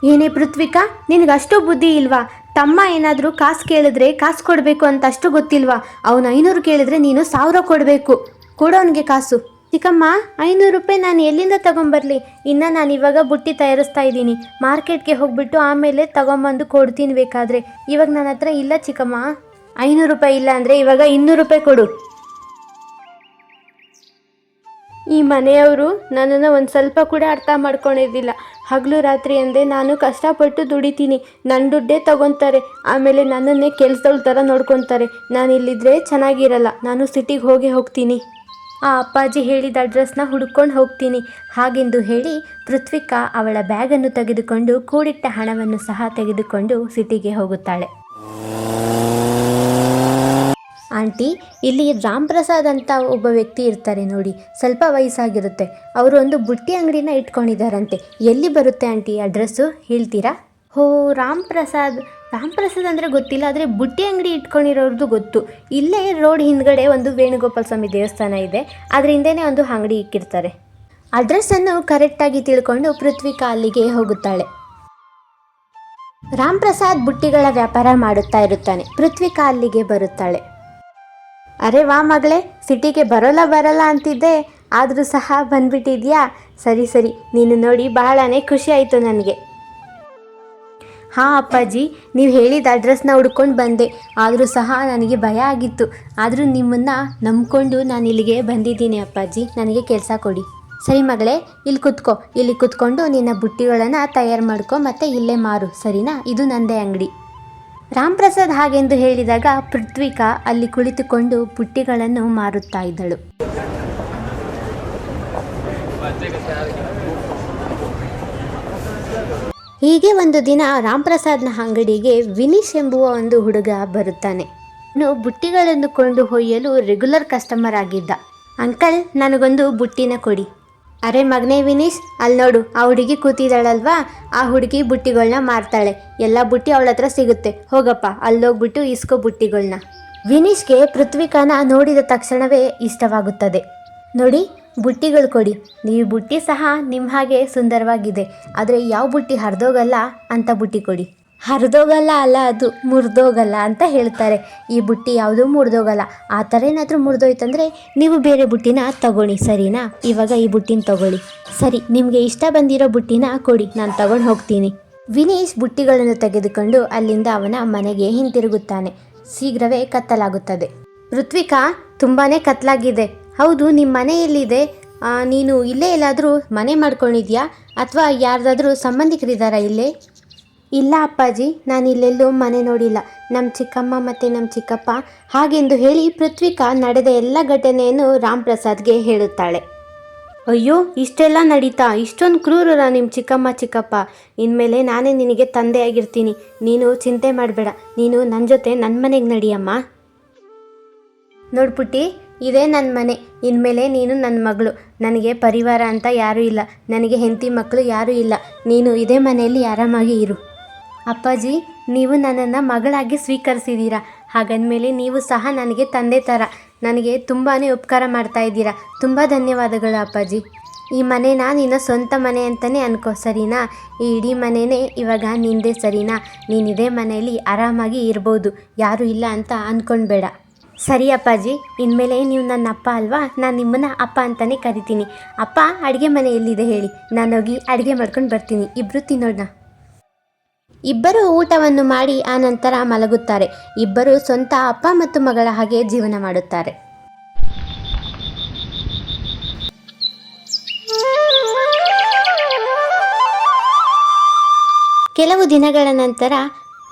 ಏನೇ ಪೃಥ್ವಿಕಾ, ನಿನಗಷ್ಟು ಬುದ್ಧಿ ಇಲ್ವಾ? ತಮ್ಮ ಏನಾದರೂ ಕಾಸು ಕೇಳಿದ್ರೆ ಕಾಸು ಕೊಡಬೇಕು ಅಂತ ಅಷ್ಟು ಗೊತ್ತಿಲ್ವಾ? ಅವನು 500 ಕೇಳಿದ್ರೆ ನೀನು 1000 ಕೊಡಬೇಕು. ಕೊಡೋನಿಗೆ ಕಾಸು. ಚಿಕ್ಕಮ್ಮ, 500 ರೂಪಾಯಿ ನಾನು ಎಲ್ಲಿಂದ ತೊಗೊಂಬರಲಿ? ಇನ್ನು ನಾನು ಇವಾಗ ಬುಟ್ಟಿ ತಯಾರಿಸ್ತಾ ಇದ್ದೀನಿ. ಮಾರ್ಕೆಟ್ಗೆ ಹೋಗ್ಬಿಟ್ಟು ಆಮೇಲೆ ತೊಗೊಂಬಂದು ಕೊಡ್ತೀನಿ ಬೇಕಾದರೆ. ಇವಾಗ ನನ್ನ ಹತ್ರ ಇಲ್ಲ ಚಿಕ್ಕಮ್ಮ. 500 ರೂಪಾಯಿ ಇಲ್ಲ ಅಂದರೆ ಇವಾಗ 200 ರೂಪಾಯಿ ಕೊಡು. ಈ ಮನೆಯವರು ನನ್ನನ್ನು ಒಂದು ಸ್ವಲ್ಪ ಕೂಡ ಅರ್ಥ ಮಾಡ್ಕೊಂಡಿದ್ದಿಲ್ಲ. ಹಗಲು ರಾತ್ರಿ ಅಂದೆ ನಾನು ಕಷ್ಟಪಟ್ಟು ದುಡಿತೀನಿ, ನನ್ನ ದುಡ್ಡೇ ತಗೊತಾರೆ, ಆಮೇಲೆ ನನ್ನನ್ನೇ ಕೆಲಸದವ್ಳ ಥರ ನೋಡ್ಕೊತಾರೆ. ನಾನು ಇಲ್ಲಿದ್ದರೆ ಚೆನ್ನಾಗಿರಲ್ಲ, ನಾನು ಸಿಟಿಗೆ ಹೋಗ್ತೀನಿ. ಆ ಅಪ್ಪಾಜಿ ಹೇಳಿದ ಅಡ್ರೆಸ್ನ ಹುಡ್ಕೊಂಡು ಹೋಗ್ತೀನಿ ಹಾಗೆಂದು ಹೇಳಿ ಪೃಥ್ವಿಕಾ ಅವಳ ಬ್ಯಾಗನ್ನು ತೆಗೆದುಕೊಂಡು ಕೂಡಿಟ್ಟ ಹಣವನ್ನು ಸಹ ತೆಗೆದುಕೊಂಡು ಸಿಟಿಗೆ ಹೋಗುತ್ತಾಳೆ. ಆಂಟಿ, ಇಲ್ಲಿ ರಾಮ್ ಪ್ರಸಾದ್ ಅಂತ ಒಬ್ಬ ವ್ಯಕ್ತಿ ಇರ್ತಾರೆ ನೋಡಿ, ಸ್ವಲ್ಪ ವಯಸ್ಸಾಗಿರುತ್ತೆ. ಅವರು ಒಂದು ಬುಟ್ಟಿ ಅಂಗಡಿನ ಇಟ್ಕೊಂಡಿದ್ದಾರಂತೆ. ಎಲ್ಲಿ ಬರುತ್ತೆ ಆಂಟಿ ಅಡ್ರೆಸ್ಸು ಹೇಳ್ತೀರಾ? ಹೋ, ರಾಮ್ ಪ್ರಸಾದ್ ಅಂದರೆ ಗೊತ್ತಿಲ್ಲ, ಆದರೆ ಬುಟ್ಟಿ ಅಂಗಡಿ ಇಟ್ಕೊಂಡಿರೋರ್ದು ಗೊತ್ತು. ಇಲ್ಲೇ ರೋಡ್ ಹಿಂದ್ಗಡೆ ಒಂದು ವೇಣುಗೋಪಾಲ ಸ್ವಾಮಿ ದೇವಸ್ಥಾನ ಇದೆ, ಅದ್ರ ಹಿಂದೆನೇ ಒಂದು ಅಂಗಡಿ ಇಕ್ಕಿರ್ತಾರೆ. ಅಡ್ರೆಸ್ಸನ್ನು ಕರೆಕ್ಟಾಗಿ ತಿಳ್ಕೊಂಡು ಪೃಥ್ವಿಕಾ ಅಲ್ಲಿಗೆ ಹೋಗುತ್ತಾಳೆ. ರಾಮ್ ಪ್ರಸಾದ್ ಬುಟ್ಟಿಗಳ ವ್ಯಾಪಾರ ಮಾಡುತ್ತಾ ಇರುತ್ತಾನೆ. ಪೃಥ್ವಿಕಾ ಅಲ್ಲಿಗೆ ಬರುತ್ತಾಳೆ. ಅರೆ ವಾ ಮಗಳೇ, ಸಿಟಿಗೆ ಬರಲ್ಲ ಅಂತಿದ್ದೆ, ಆದರೂ ಸಹ ಬಂದ್ಬಿಟ್ಟಿದ್ಯಾ? ಸರಿ, ನೀನು ನೋಡಿ ಬಹಳನೇ ಖುಷಿ ಆಯಿತು ನನಗೆ. ಹಾಂ ಅಪ್ಪಾಜಿ, ನೀವು ಹೇಳಿದ ಅಡ್ರೆಸ್ನ ಹುಡ್ಕೊಂಡು ಬಂದೆ, ಆದರೂ ಸಹ ನನಗೆ ಭಯ ಆಗಿತ್ತು. ಆದರೂ ನಿಮ್ಮನ್ನು ನಂಬ್ಕೊಂಡು ನಾನು ಇಲ್ಲಿಗೆ ಬಂದಿದ್ದೀನಿ ಅಪ್ಪಾಜಿ, ನನಗೆ ಕೆಲಸ ಕೊಡಿ. ಸರಿ ಮಗಳೇ, ಇಲ್ಲಿ ಕುತ್ಕೊಂಡು ನಿನ್ನ ಬುಟ್ಟಿಗಳನ್ನು ತಯಾರು ಮಾಡ್ಕೊ, ಮತ್ತು ಇಲ್ಲೇ ಮಾರು, ಸರಿನಾ? ಇದು ನಂದೇ ಅಂಗಡಿ. ರಾಮ್ ಪ್ರಸಾದ್ ಹಾಗೆಂದು ಹೇಳಿದಾಗ ಪೃಥ್ವಿಕಾ ಅಲ್ಲಿ ಕುಳಿತುಕೊಂಡು ಬುಟ್ಟಿಗಳನ್ನು ಮಾರುತ್ತಾ ಇದ್ದಳು. ಹೀಗೆ ಒಂದು ದಿನ ರಾಮ್ ಪ್ರಸಾದ್ನ ಅಂಗಡಿಗೆ ವಿನೀಶ್ ಎಂಬುವ ಒಂದು ಹುಡುಗ ಬರುತ್ತಾನೆ. ಅವನು ಬುಟ್ಟಿಗಳನ್ನು ಕೊಂಡು ಒಯ್ಯಲು ರೆಗ್ಯುಲರ್ ಕಸ್ಟಮರ್ ಆಗಿದ್ದ. ಅಂಕಲ್, ನನಗೊಂದು ಬುಟ್ಟಿನ ಕೊಡಿ. ಅರೆ ಮಗನೇ ವಿನೀಶ್, ಅಲ್ಲಿ ನೋಡು, ಆ ಹುಡುಗಿ ಕೂತಿದ್ದಾಳಲ್ವಾ, ಆ ಹುಡುಗಿ ಬುಟ್ಟಿಗಳನ್ನ ಮಾರ್ತಾಳೆ. ಎಲ್ಲ ಬುಟ್ಟಿ ಅವಳ ಹತ್ರ ಸಿಗುತ್ತೆ. ಹೋಗಪ್ಪ, ಅಲ್ಲೋಗ್ಬಿಟ್ಟು ಇಸ್ಕೋ ಬುಟ್ಟಿಗಳನ್ನ. ವಿನೀಶ್ಗೆ ಪೃಥ್ವಿಕಾನ ನೋಡಿದ ತಕ್ಷಣವೇ ಇಷ್ಟವಾಗುತ್ತದೆ. ನೋಡಿ, ಬುಟ್ಟಿಗಳು ಕೊಡಿ. ನೀವು ಬುಟ್ಟಿ ಸಹ ನಿಮ್ಮ ಹಾಗೆ ಸುಂದರವಾಗಿದೆ, ಆದರೆ ಯಾವ ಬುಟ್ಟಿ ಹರಿದೋಗಲ್ಲ ಅಂತ ಬುಟ್ಟಿ ಕೊಡಿ. ಹರಿದೋಗಲ್ಲ ಅಲ್ಲ, ಅದು ಮುರಿದೋಗಲ್ಲ ಅಂತ ಹೇಳ್ತಾರೆ. ಈ ಬುಟ್ಟಿ ಯಾವುದೂ ಮುರಿದೋಗಲ್ಲ. ಆ ಥರ ಏನಾದರೂ ಮುರಿದೋಯ್ತಂದರೆ ನೀವು ಬೇರೆ ಬುಟ್ಟಿನ ತಗೊಳ್ಳಿ, ಸರಿನಾ? ಇವಾಗ ಈ ಬುಟ್ಟಿನ ತಗೊಳ್ಳಿ. ಸರಿ, ನಿಮಗೆ ಇಷ್ಟ ಬಂದಿರೋ ಬುಟ್ಟಿನ ಕೊಡಿ, ನಾನು ತಗೊಂಡು ಹೋಗ್ತೀನಿ. ವಿನೀಶ್ ಬುಟ್ಟಿಗಳನ್ನು ತೆಗೆದುಕೊಂಡು ಅಲ್ಲಿಂದ ಅವನ ಮನೆಗೆ ಹಿಂತಿರುಗುತ್ತಾನೆ. ಶೀಘ್ರವೇ ಕತ್ತಲಾಗುತ್ತದೆ. ಪೃಥ್ವಿಕಾ, ತುಂಬಾ ಕತ್ತಲಾಗಿದೆ. ಹೌದು, ನಿಮ್ಮ ಮನೆ ಎಲ್ಲಿದೆ? ನೀನು ಇಲ್ಲೇ ಎಲ್ಲಾದರೂ ಮನೆ ಮಾಡ್ಕೊಂಡಿದ್ಯಾ, ಅಥವಾ ಯಾರ್ದಾದ್ರೂ ಸಂಬಂಧಿಕರಿದ್ದಾರಾ ಇಲ್ಲೇ? ಇಲ್ಲ ಅಪ್ಪಾಜಿ, ನಾನು ಇಲ್ಲೆಲ್ಲೂ ಮನೆ ನೋಡಿಲ್ಲ. ನಮ್ಮ ಚಿಕ್ಕಮ್ಮ ಮತ್ತು ನಮ್ಮ ಚಿಕ್ಕಪ್ಪ ಹಾಗೆಂದು ಹೇಳಿ ಪೃಥ್ವಿಕಾ ನಡೆದ ಎಲ್ಲ ಘಟನೆಯನ್ನು ರಾಮ್ ಪ್ರಸಾದ್ಗೆ ಹೇಳುತ್ತಾಳೆ. ಅಯ್ಯೋ, ಇಷ್ಟೆಲ್ಲ ನಡೀತಾ? ಇಷ್ಟೊಂದು ಕ್ರೂರರ ನಿಮ್ಮ ಚಿಕ್ಕಪ್ಪ? ಇನ್ಮೇಲೆ ನಾನೇ ನಿನಗೆ ತಂದೆಯಾಗಿರ್ತೀನಿ. ನೀನು ಚಿಂತೆ ಮಾಡಬೇಡ, ನೀನು ನನ್ನ ಜೊತೆ ನನ್ನ ಮನೆಗೆ ನಡಿಯಮ್ಮ. ನೋಡ್ಪುಟ್ಟಿ, ಇದೇ ನನ್ನ ಮನೆ. ಇನ್ಮೇಲೆ ನೀನು ನನ್ನ ಮಗಳು. ನನಗೆ ಪರಿವಾರ ಅಂತ ಯಾರೂ ಇಲ್ಲ, ನನಗೆ ಹೆಂಡತಿ ಮಕ್ಕಳು ಯಾರೂ ಇಲ್ಲ. ನೀನು ಇದೇ ಮನೆಯಲ್ಲಿ ಆರಾಮಾಗಿ ಇರು. ಅಪ್ಪಾಜಿ, ನೀವು ನನ್ನನ್ನು ಮಗಳಾಗಿ ಸ್ವೀಕರಿಸಿದ್ದೀರಾ, ಹಾಗಂದಮೇಲೆ ನೀವು ಸಹ ನನಗೆ ತಂದೆ ಥರ. ನನಗೆ ತುಂಬಾ ಉಪಕಾರ ಮಾಡ್ತಾ ಇದ್ದೀರಾ. ತುಂಬ ಧನ್ಯವಾದಗಳು ಅಪ್ಪಾಜಿ. ಈ ಮನೇನ ನಿನ್ನ ಸ್ವಂತ ಮನೆ ಅಂತಲೇ ಅನ್ಕೋ, ಸರಿನಾ? ಈ ಇಡೀ ಮನೆಯೇ ಇವಾಗ ನಿಂದೆ, ಸರಿನಾ? ನೀನು ಇದೇ ಮನೆಯಲ್ಲಿ ಆರಾಮಾಗಿ ಇರ್ಬೋದು, ಯಾರೂ ಇಲ್ಲ ಅಂತ ಅಂದ್ಕೊಳ್ಬೇಡ. ಸರಿ ಅಪ್ಪಾಜಿ, ಇನ್ಮೇಲೆ ನೀವು ನನ್ನ ಅಪ್ಪ ಅಲ್ವಾ? ನಾನು ನಿಮ್ಮನ್ನು ಅಪ್ಪ ಅಂತಲೇ ಕರಿತೀನಿ. ಅಪ್ಪ, ಅಡುಗೆ ಮನೆ ಎಲ್ಲಿದೆ ಹೇಳಿ, ನಾನೋಗಿ ಅಡುಗೆ ಮಾಡ್ಕೊಂಡು ಬರ್ತೀನಿ, ಇಬ್ಬರು ತಿನ್ನೋಣ. ಇಬ್ಬರು ಊಟವನ್ನು ಮಾಡಿ ಆನಂತರ ಮಲಗುತ್ತಾರೆ. ಇಬ್ಬರು ಸ್ವಂತ ಅಪ್ಪ ಮತ್ತು ಮಗಳ ಹಾಗೆ ಜೀವನ ಮಾಡುತ್ತಾರೆ. ಕೆಲವು ದಿನಗಳ ನಂತರ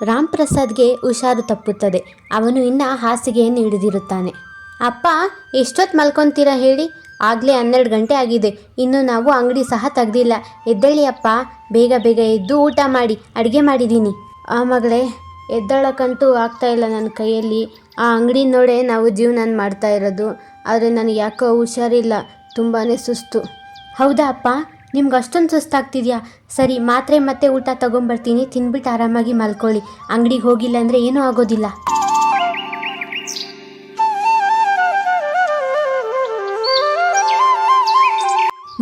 ರಾಮ್ ಪ್ರಸಾದ್ಗೆ ಹುಷಾರು ತಪ್ಪುತ್ತದೆ. ಅವನು ಇನ್ನು ಹಾಸಿಗೆಯನ್ನು ಹಿಡಿದಿರುತ್ತಾನೆ. ಅಪ್ಪ, ಎಷ್ಟೊತ್ತು ಮಲ್ಕೊತೀರಾ ಹೇಳಿ? ಆಗಲೇ 12 ಗಂಟೆ ಆಗಿದೆ, ಇನ್ನು ನಾವು ಅಂಗಡಿ ಸಹ ತೆಗ್ದಿಲ್ಲ. ಎದ್ದೇಳಿ ಅಪ್ಪ, ಬೇಗ ಎದ್ದು ಊಟ ಮಾಡಿ, ಅಡುಗೆ ಮಾಡಿದ್ದೀನಿ. ಆ ಮಗಳೇ, ಎದ್ದೇಳಕ್ಕಂತೂ ಆಗ್ತಾ ಇಲ್ಲ ನನ್ನ ಕೈಯಲ್ಲಿ. ಆ ಅಂಗಡಿ ನೋಡೇ ನಾವು ಜೀವನ ಮಾಡ್ತಾ ಇರೋದು. ಆದರೆ ನನಗೆ ಯಾಕೋ ಹುಷಾರಿಲ್ಲ, ತುಂಬಾ ಸುಸ್ತು. ಹೌದಾ ಅಪ್ಪ, ನಿಮ್ಗೆ ಅಷ್ಟೊಂದು ಸುಸ್ತಾಗ್ತಿದೆಯಾ? ಸರಿ, ಮಾತ್ರೆ ಮತ್ತು ಊಟ ತೊಗೊಂಬರ್ತೀನಿ, ತಿನ್ಬಿಟ್ಟು ಆರಾಮಾಗಿ ಮಲ್ಕೊಳ್ಳಿ. ಅಂಗಡಿಗೆ ಹೋಗಿಲ್ಲ ಅಂದರೆ ಏನೂ ಆಗೋದಿಲ್ಲ.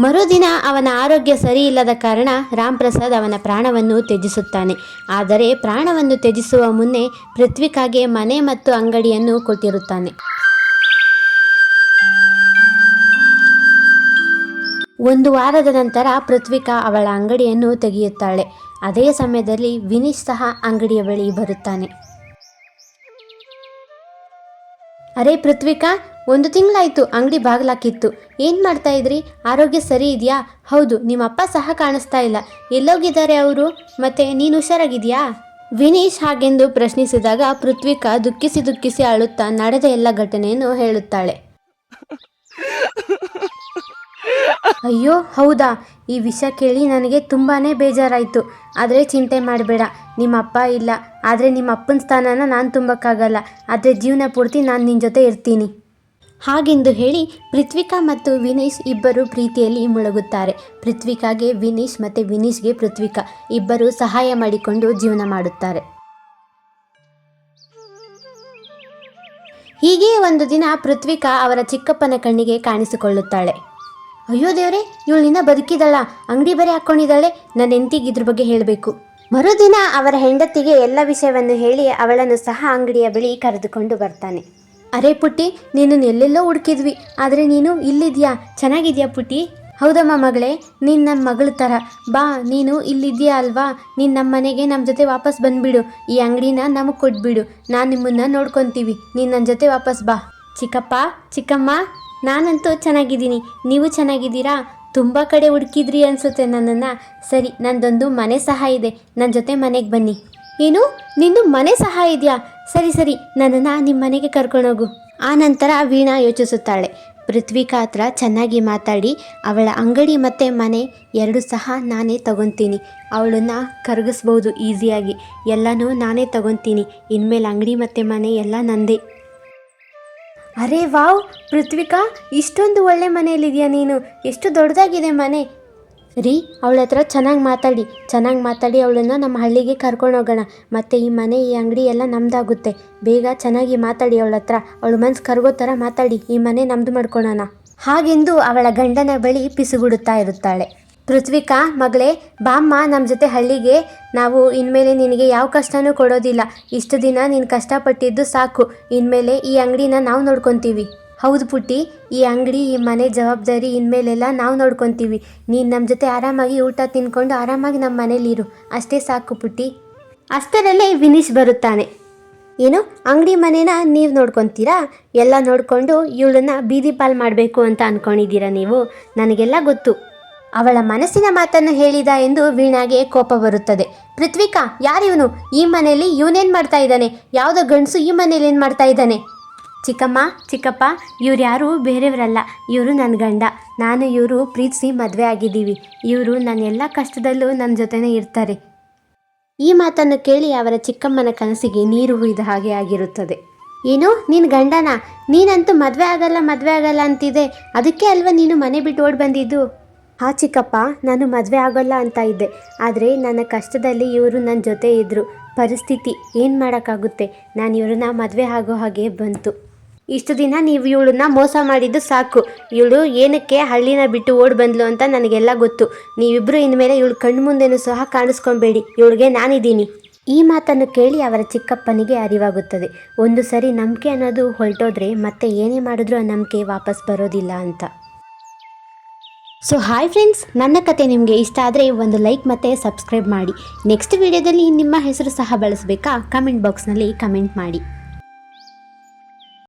ಮರುದಿನ ಅವನ ಆರೋಗ್ಯ ಸರಿ ಇಲ್ಲದ ಕಾರಣ ರಾಮ್ ಪ್ರಸಾದ್ ಅವನ ಪ್ರಾಣವನ್ನು ತ್ಯಜಿಸುತ್ತಾನೆ. ಆದರೆ ಪ್ರಾಣವನ್ನು ತ್ಯಜಿಸುವ ಮುನ್ನೆ ಪೃಥ್ವಿಕಾಗೆ ಮನೆ ಮತ್ತು ಅಂಗಡಿಯನ್ನು ಕೊಟ್ಟಿರುತ್ತಾನೆ. ಒಂದು ವಾರದ ನಂತರ ಪೃಥ್ವಿಕಾ ಅವಳ ಅಂಗಡಿಯನ್ನು ತೆಗೆಯುತ್ತಾಳೆ. ಅದೇ ಸಮಯದಲ್ಲಿ ವಿನೀಶ್ ಸಹ ಅಂಗಡಿಯ ಬಳಿ ಬರುತ್ತಾನೆ. ಅರೆ ಪೃಥ್ವಿಕಾ, 1 ತಿಂಗಳಾಯಿತು ಅಂಗಡಿ ಬಾಗಿಲಾಕಿತ್ತು. ಏನು ಮಾಡ್ತಾ ಇದ್ರಿ? ಆರೋಗ್ಯ ಸರಿ ಇದೆಯಾ? ಹೌದು, ನಿಮ್ಮಪ್ಪ ಸಹ ಕಾಣಿಸ್ತಾ ಇಲ್ಲ. ಎಲ್ಲೋಗಿದ್ದಾರೆ ಅವರು? ಮತ್ತೆ ನೀನು ಹುಷಾರಾಗಿದೆಯಾ? ವಿನೀಶ್ ಹಾಗೆಂದು ಪ್ರಶ್ನಿಸಿದಾಗ ಪೃಥ್ವಿಕಾ ದುಃಖಿಸಿ ಅಳುತ್ತಾ ನಡೆದ ಎಲ್ಲ ಘಟನೆಯನ್ನು ಹೇಳುತ್ತಾಳೆ. ಅಯ್ಯೋ ಹೌದಾ, ಈ ವಿಷಯ ಕೇಳಿ ನನಗೆ ತುಂಬಾ ಬೇಜಾರಾಯಿತು. ಆದರೆ ಚಿಂತೆ ಮಾಡಬೇಡ, ನಿಮ್ಮ ಅಪ್ಪ ಇಲ್ಲ. ಆದರೆ ನಿಮ್ಮ ಅಪ್ಪನ ಸ್ಥಾನನ ನಾನು ತುಂಬಕ್ಕಾಗಲ್ಲ. ಆದರೆ ಜೀವನ ಪೂರ್ತಿ ನಾನು ನಿನ್ನ ಜೊತೆ ಇರ್ತೀನಿ. ಹಾಗೆಂದು ಹೇಳಿ ಪೃಥ್ವಿಕಾ ಮತ್ತು ವಿನೀಶ್ ಇಬ್ಬರು ಪ್ರೀತಿಯಲ್ಲಿ ಮುಳುಗುತ್ತಾರೆ. ಪೃಥ್ವಿಕಾಗೆ ವಿನೀಶ್ ಮತ್ತು ವಿನೀಶ್ಗೆ ಪೃಥ್ವಿಕಾ ಇಬ್ಬರು ಸಹಾಯ ಮಾಡಿಕೊಂಡು ಜೀವನ ಮಾಡುತ್ತಾರೆ. ಹೀಗೆ ಒಂದು ದಿನ ಪೃಥ್ವಿಕಾ ಅವರ ಚಿಕ್ಕಪ್ಪನ ಕಣ್ಣಿಗೆ ಕಾಣಿಸಿಕೊಳ್ಳುತ್ತಾಳೆ. ಅಯ್ಯೋ ದೇವ್ರೆ, ಇವಳಿನ್ನ ಬದುಕಿದಳ, ಅಂಗಡಿ ಬರೆ ಹಾಕ್ಕೊಂಡಿದ್ದಾಳೆ. ನನ್ನ ಹೆಂಡತಿಗೆ ಇದ್ರ ಬಗ್ಗೆ ಹೇಳಬೇಕು. ಮರುದಿನ ಅವರ ಹೆಂಡತಿಗೆ ಎಲ್ಲ ವಿಷಯವನ್ನು ಹೇಳಿ ಅವಳನ್ನು ಸಹ ಅಂಗಡಿಯ ಬಳಿ ಕರೆದುಕೊಂಡು ಬರ್ತಾನೆ. ಅರೆ ಪುಟ್ಟಿ, ನೀನು ಎಲ್ಲೆಲ್ಲೋ ಹುಡುಕಿದ್ವಿ, ಆದರೆ ನೀನು ಇಲ್ಲಿದ್ಯಾ? ಚೆನ್ನಾಗಿದ್ಯಾ ಪುಟ್ಟಿ? ಹೌದಮ್ಮ ಮಗಳೇ, ನೀನು ನನ್ನ ಮಗಳ ಥರ. ಬಾ, ನೀನು ಇಲ್ಲಿದ್ಯಾ ಅಲ್ವಾ? ನೀನು ನಮ್ಮ ಮನೆಗೆ ನಮ್ಮ ಜೊತೆ ವಾಪಸ್ ಬಂದುಬಿಡು. ಈ ಅಂಗಡಿನ ನಮಗೆ ಕೊಟ್ಬಿಡು. ನಾನು ನಿಮ್ಮನ್ನು ನೋಡ್ಕೊತೀವಿ. ನೀನು ನನ್ನ ಜೊತೆ ವಾಪಸ್ ಬಾ. ಚಿಕ್ಕಪ್ಪ, ಚಿಕ್ಕಮ್ಮ, ನಾನಂತೂ ಚೆನ್ನಾಗಿದ್ದೀನಿ. ನೀವು ಚೆನ್ನಾಗಿದ್ದೀರಾ? ತುಂಬ ಕಡೆ ಹುಡುಕಿದ್ರಿ ಅನಿಸುತ್ತೆ ನನ್ನನ್ನು. ಸರಿ, ನಂದೊಂದು ಮನೆ ಸಹ ಇದೆ. ನನ್ನ ಜೊತೆ ಮನೆಗೆ ಬನ್ನಿ. ಏನು, ನಿಂದು ಮನೆ ಸಹ ಇದೆಯಾ? ಸರಿ, ನನ್ನನ್ನು ನಿಮ್ಮ ಮನೆಗೆ ಕರ್ಕೊಂಡೋಗು. ಆ ನಂತರ ವೀಣಾ ಯೋಚಿಸುತ್ತಾಳೆ. ಪೃಥ್ವಿಕಾ ಹತ್ರ ಚೆನ್ನಾಗಿ ಮಾತಾಡಿ ಅವಳ ಅಂಗಡಿ ಮತ್ತು ಮನೆ 2 ಸಹ ನಾನೇ ತಗೊತೀನಿ. ಅವಳನ್ನು ಕರಗಿಸ್ಬೋದು ಈಸಿಯಾಗಿ. ಎಲ್ಲನೂ ನಾನೇ ತಗೊತೀನಿ. ಇನ್ಮೇಲೆ ಅಂಗಡಿ ಮತ್ತು ಮನೆ ಎಲ್ಲ ನಂದೇ. ಅರೆ ವಾವ್ ಪೃಥ್ವಿಕಾ, ಇಷ್ಟೊಂದು ಒಳ್ಳೆ ಮನೆಯಲ್ಲಿದೆಯಾ ನೀನು? ಎಷ್ಟು ದೊಡ್ಡದಾಗಿದೆ ಮನೆ. ರೀ, ಅವಳ ಹತ್ರ ಚೆನ್ನಾಗಿ ಮಾತಾಡಿ ಅವಳನ್ನು ನಮ್ಮ ಹಳ್ಳಿಗೆ ಕರ್ಕೊಂಡು ಹೋಗೋಣ. ಮತ್ತು ಈ ಮನೆ, ಈ ಅಂಗಡಿ ಎಲ್ಲ ನಮ್ಮದಾಗುತ್ತೆ. ಬೇಗ ಚೆನ್ನಾಗಿ ಮಾತಾಡಿ ಅವಳ ಹತ್ರ. ಅವಳು ಮನಸ್ಸು ಕರಗೋ ಥರ ಮಾತಾಡಿ. ಈ ಮನೆ ನಮ್ಮದು ಮಾಡ್ಕೊಳ್ಳೋಣ. ಹಾಗೆಂದು ಅವಳ ಗಂಡನ ಬಳಿ ಪಿಸುಗುಡುತ್ತಾ ಇರುತ್ತಾಳೆ. ಪೃಥ್ವಿಕಾ ಮಗಳೇ, ಬಾಮ್ಮ ನಮ್ಮ ಜೊತೆ ಹಳ್ಳಿಗೆ. ನಾವು ಇನ್ಮೇಲೆ ನಿನಗೆ ಯಾವ ಕಷ್ಟನೂ ಕೊಡೋದಿಲ್ಲ. ಇಷ್ಟು ದಿನ ನೀನು ಕಷ್ಟಪಟ್ಟಿದ್ದು ಸಾಕು. ಇನ್ಮೇಲೆ ಈ ಅಂಗಡಿನ ನಾವು ನೋಡ್ಕೊತೀವಿ. ಹೌದು ಪುಟ್ಟಿ, ಈ ಅಂಗಡಿ, ಈ ಮನೆ ಜವಾಬ್ದಾರಿ ಇನ್ಮೇಲೆಲ್ಲ ನಾವು ನೋಡ್ಕೊತೀವಿ. ನೀನು ನಮ್ಮ ಜೊತೆ ಆರಾಮಾಗಿ ಊಟ ತಿನ್ಕೊಂಡು ಆರಾಮಾಗಿ ನಮ್ಮ ಮನೇಲಿರು. ಅಷ್ಟೇ ಸಾಕು ಪುಟ್ಟಿ. ಅಷ್ಟರಲ್ಲೇ ವಿನೀಶ್ ಬರುತ್ತಾನೆ. ಏನು, ಅಂಗಡಿ ಮನೇನ ನೀವು ನೋಡ್ಕೊತೀರಾ? ಎಲ್ಲ ನೋಡಿಕೊಂಡು ಇವಳನ್ನು ಬೀದಿ ಪಾಲ್ ಮಾಡಬೇಕು ಅಂತ ಅಂದ್ಕೊಂಡಿದ್ದೀರಾ ನೀವು? ನನಗೆಲ್ಲ ಗೊತ್ತು. ಅವಳ ಮನಸ್ಸಿನ ಮಾತನ್ನು ಹೇಳಿದ ಎಂದು ವೀಣಾಗೆ ಕೋಪ ಬರುತ್ತದೆ. ಪೃಥ್ವಿಕಾ, ಯಾರಿವನು? ಈ ಮನೆಯಲ್ಲಿ ಇವನೇನು ಮಾಡ್ತಾ ಇದ್ದಾನೆ? ಯಾವುದೋ ಗಂಡಸು ಈ ಮನೇಲಿ ಏನು ಮಾಡ್ತಾ ಇದ್ದಾನೆ? ಚಿಕ್ಕಮ್ಮ, ಚಿಕ್ಕಪ್ಪ, ಇವ್ರು ಯಾರು ಬೇರೆಯವರಲ್ಲ. ಇವರು ನನ್ನ ಗಂಡ. ನಾನು ಇವರು ಪ್ರೀತಿಸಿ ಮದುವೆ ಆಗಿದ್ದೀವಿ. ಇವರು ನನ್ನ ಎಲ್ಲ ಕಷ್ಟದಲ್ಲೂ ನನ್ನ ಜೊತೆನೇ ಇರ್ತಾರೆ. ಈ ಮಾತನ್ನು ಕೇಳಿ ಅವರ ಚಿಕ್ಕಮ್ಮನ ಕನಸಿಗೆ ನೀರು ಹುಯ್ದ ಹಾಗೆ ಆಗಿರುತ್ತದೆ. ಏನು, ನೀನು ಗಂಡನ? ನೀನಂತೂ ಮದುವೆ ಆಗಲ್ಲ ಅಂತಿದೆ. ಅದಕ್ಕೆ ಅಲ್ವಾ ನೀನು ಮನೆ ಬಿಟ್ಟು ಓಡಿ ಬಂದಿದ್ದು? ಹಾ ಚಿಕ್ಕಪ್ಪ, ನಾನು ಮದುವೆ ಆಗೋಲ್ಲ ಅಂತ ಇದ್ದೆ. ಆದರೆ ನನ್ನ ಕಷ್ಟದಲ್ಲಿ ಇವರು ನನ್ನ ಜೊತೆ ಇದ್ದರು. ಪರಿಸ್ಥಿತಿ ಏನು ಮಾಡೋಕ್ಕಾಗುತ್ತೆ? ನಾನು ಇವ್ರನ್ನ ಮದುವೆ ಆಗೋ ಹಾಗೆ ಬಂತು. ಇಷ್ಟು ದಿನ ನೀವು ಇವಳನ್ನ ಮೋಸ ಮಾಡಿದ್ದು ಸಾಕು. ಇವಳು ಏನಕ್ಕೆ ಹಳ್ಳಿನ ಬಿಟ್ಟು ಓಡಿ ಬಂದ್ಲು ಅಂತ ನನಗೆಲ್ಲ ಗೊತ್ತು. ನೀವಿಬ್ಬರು ಇನ್ಮೇಲೆ ಇವಳು ಕಣ್ಣು ಮುಂದೆನೂ ಸಹ ಕಾಣಿಸ್ಕೊಬೇಡಿ. ಇವಳಿಗೆ ನಾನಿದ್ದೀನಿ. ಈ ಮಾತನ್ನು ಕೇಳಿ ಅವರ ಚಿಕ್ಕಪ್ಪನಿಗೆ ಅರಿವಾಗುತ್ತದೆ. ಒಂದು ಸರಿ ನಂಬಿಕೆ ಅನ್ನೋದು ಹೊರಟೋದ್ರೆ ಮತ್ತೆ ಏನೇ ಮಾಡಿದ್ರೂ ಆ ನಂಬಿಕೆ ವಾಪಸ್ ಬರೋದಿಲ್ಲ ಅಂತ. ಸೊ ಹಾಯ್ ಫ್ರೆಂಡ್ಸ್, ನನ್ನ ಕತೆ ನಿಮಗೆ ಇಷ್ಟ ಆದರೆ ಒಂದು ಲೈಕ್ ಮತ್ತು ಸಬ್ಸ್ಕ್ರೈಬ್ ಮಾಡಿ. ನೆಕ್ಸ್ಟ್ ವಿಡಿಯೋದಲ್ಲಿ ನಿಮ್ಮ ಹೆಸರು ಸಹ ಬಳಸಬೇಕಾ? ಕಮೆಂಟ್ ಬಾಕ್ಸ್ನಲ್ಲಿ ಕಮೆಂಟ್ ಮಾಡಿ.